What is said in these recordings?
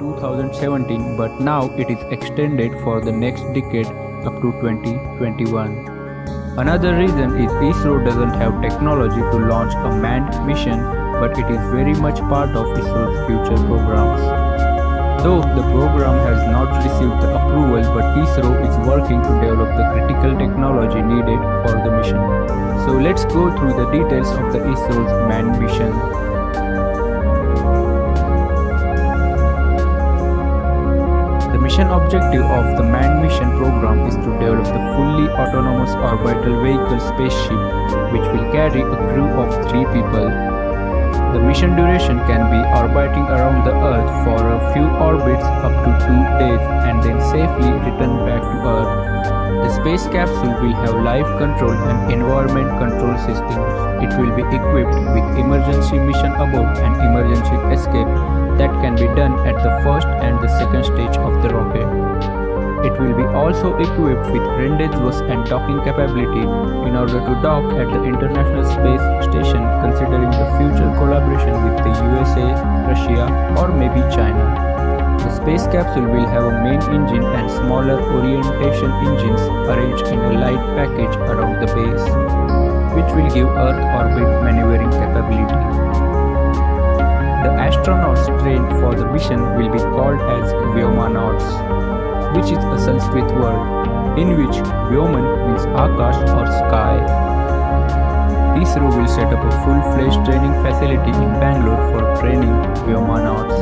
2017, but now it is extended for the next decade up to 2021. Another reason is ISRO doesn't have technology to launch a manned mission, but it is very much part of ISRO's future programs. Though the program has not received the approval, but ISRO is working to develop the critical technology needed for the mission. So let's go through the details of the ISRO's manned mission. The mission objective of the manned mission program is to develop the fully autonomous orbital vehicle spaceship, which will carry a crew of 3 people. The mission duration can be orbiting around the Earth for a few orbits up to 2 days and then safely return back to Earth. The space capsule will have life control and environment control systems. It will be equipped with emergency mission abort and emergency escape that can be done at the first and the second stage of the rocket. It will be also equipped with rendezvous and docking capability in order to dock at the International Space Station, considering the future collaboration with the USA, Russia, or maybe China. The space capsule will have a main engine and smaller orientation engines arranged in a light package around the base, which will give Earth orbit maneuvering capability. The astronauts trained for the mission will be called as Vyomanauts, which is a Sanskrit word, in which Vyoman means Akash or sky. ISRO will set up a full-fledged training facility in Bangalore for training Vyomanauts.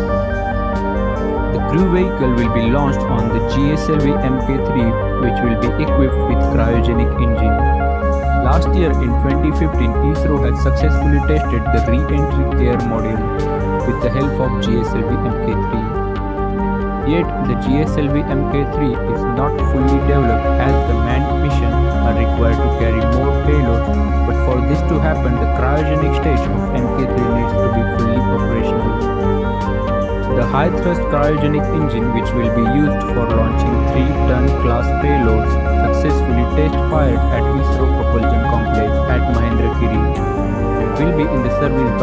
The crew vehicle will be launched on the GSLV Mk3, which will be equipped with cryogenic engine. Last year in 2015, ISRO had successfully tested the re-entry care module with the help of GSLV Mk3. Yet, the GSLV Mk3 is not fully developed as the manned mission are required to carry more payload, but for this to happen, the cryogenic stage of Mk3 needs to be fully operational. The high-thrust cryogenic engine, which will be used for launching 3-ton class payloads, successfully test-fired at ISRO Propulsion Complex at Mahendragiri, will be in the service by